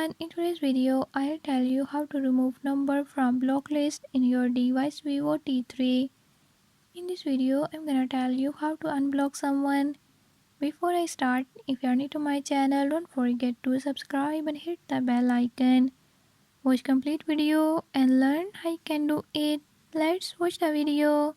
everyone, in today's video I'll tell you how to remove number from block list in your device Vivo T3. In this video I'm gonna tell you how to unblock someone. Before I start, if you are new to my channel, don't forget to subscribe and hit the bell icon. Watch complete video and learn how you can do it. Let's watch the video.